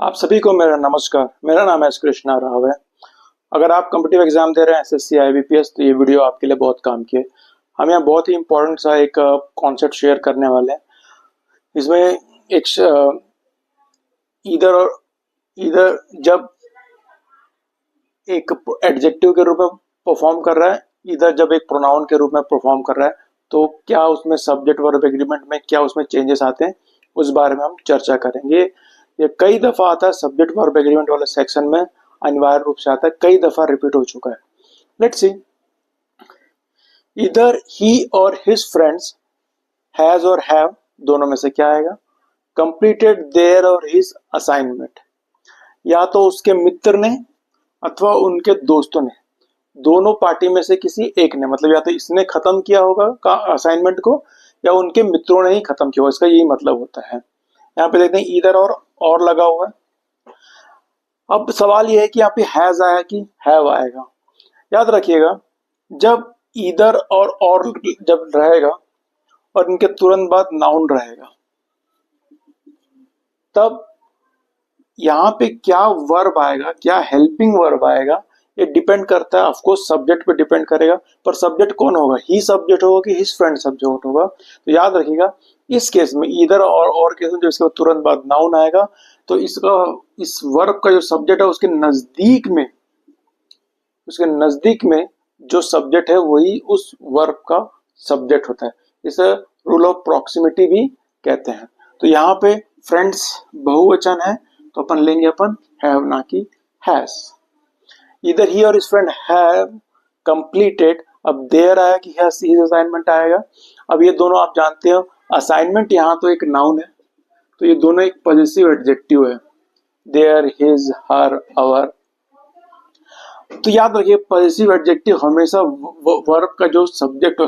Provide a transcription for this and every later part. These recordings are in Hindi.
आप सभी को मेरा नमस्कार। मेरा नाम है कृष्णा राव है। अगर आप कॉम्पिटिटिव एग्जाम दे रहे हैं एसएससी आईबीपीएस तो ये वीडियो आपके लिए बहुत काम की है। हम यहाँ बहुत ही इंपॉर्टेंट सा एक कॉन्सेप्ट शेयर करने वाले हैं। इसमें एक इधर और इधर जब एक एडजेक्टिव के रूप में परफॉर्म कर रहा है, इधर जब एक प्रोनाउन के रूप में परफॉर्म कर रहा है, तो क्या उसमें सब्जेक्ट वर्ब एग्रीमेंट में क्या उसमें चेंजेस आते हैं, उस बारे में हम चर्चा करेंगे। ये कई दफा आता है सब्जेक्ट वर्ब एग्रीमेंट वाले सेक्शन में, अनिवार्य रूप से आता है, कई दफा रिपीट हो चुका है। लेट्स सी, इधर ही और हिज फ्रेंड्स, हैज और हैव दोनों में से क्या आएगा? कंप्लीटेड देयर और हिज असाइनमेंट। या तो उसके मित्र ने अथवा उनके दोस्तों ने, दोनों पार्टी में से किसी एक ने, मतलब या तो इसने खत्म किया होगा का असाइनमेंट को या उनके मित्रों ने ही खत्म किया होगा, इसका यही मतलब होता है। यहाँ पे देखते हैं इधर और लगा हुआ है। अब सवाल यह है कि यहाँ पे हैज आया कि हैव आएगा। याद रखिएगा, जब इधर और जब रहेगा और इनके तुरंत बाद नाउन रहेगा, तब यहाँ पे क्या वर्ब आएगा, क्या हेल्पिंग वर्ब आएगा, ये डिपेंड करता है। ऑफकोर्स सब्जेक्ट पे डिपेंड करेगा, पर सब्जेक्ट कौन होगा? ही सब्जेक्ट होगा कि हिज फ्रेंड सब्जेक्ट होगा। तो याद रखिएगा, इस केस में इधर और केस में जो इसके तुरंत बाद नाउन आएगा, तो इस वर्ब का जो सब्जेक्ट है उसके नजदीक में जो सब्जेक्ट है वही उस वर्ब का सब्जेक्ट होता है। इसे रूल ऑफ प्रॉक्सिमिटी भी कहते हैं। तो यहाँ पे फ्रेंड्स बहुवचन है, तो अपन लेंगे हैव ना कि हैज। इधर ही और इस फ्रेंड हैव कंप्लीटेड, अब देयर आया कि हैज हिज असाइनमेंट आएगा। अब ये दोनों आप जानते हो, असाइनमेंट यहाँ तो एक नाउन है, तो ये दोनों एक पॉजिटिव एडजेक्टिव है, देयर, हिज, हर, आवर। तो याद रखिए, पॉजिटिव एडजेक्टिव हमेशा वर्ब का जो सब्जेक्ट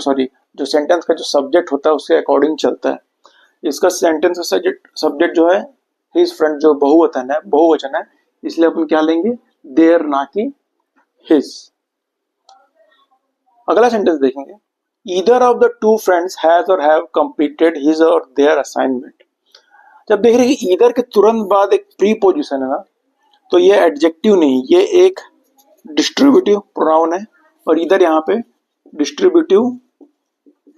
जो सेंटेंस का जो सब्जेक्ट होता है उसके अकॉर्डिंग चलता है। इसका सेंटेंस का सब्जेक्ट जो है हिज फ्रेंड, जो बहुवचन है, इसलिए अपन क्या लेंगे? देयर ना कि हिज। अगला सेंटेंस देखेंगे, either of the two friends has और हैव कंप्लीटेड हिज और देयर असाइनमेंट। जब देख रहे हैं कि ईदर के तुरंत बाद एक प्रीपोजिशन है ना, तो ये एडजेक्टिव नहीं, ये एक डिस्ट्रीब्यूटिव प्रोनाउन है, और इधर यहाँ पे डिस्ट्रीब्यूटिव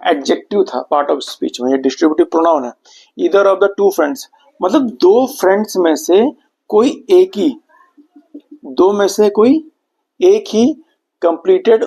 एडजेक्टिव था पार्ट ऑफ स्पीच में, ये डिस्ट्रीब्यूटिव प्रोनाउन है। Either of the two friends मतलब दो फ्रेंड्स में से कोई एक ही कंप्लीटेड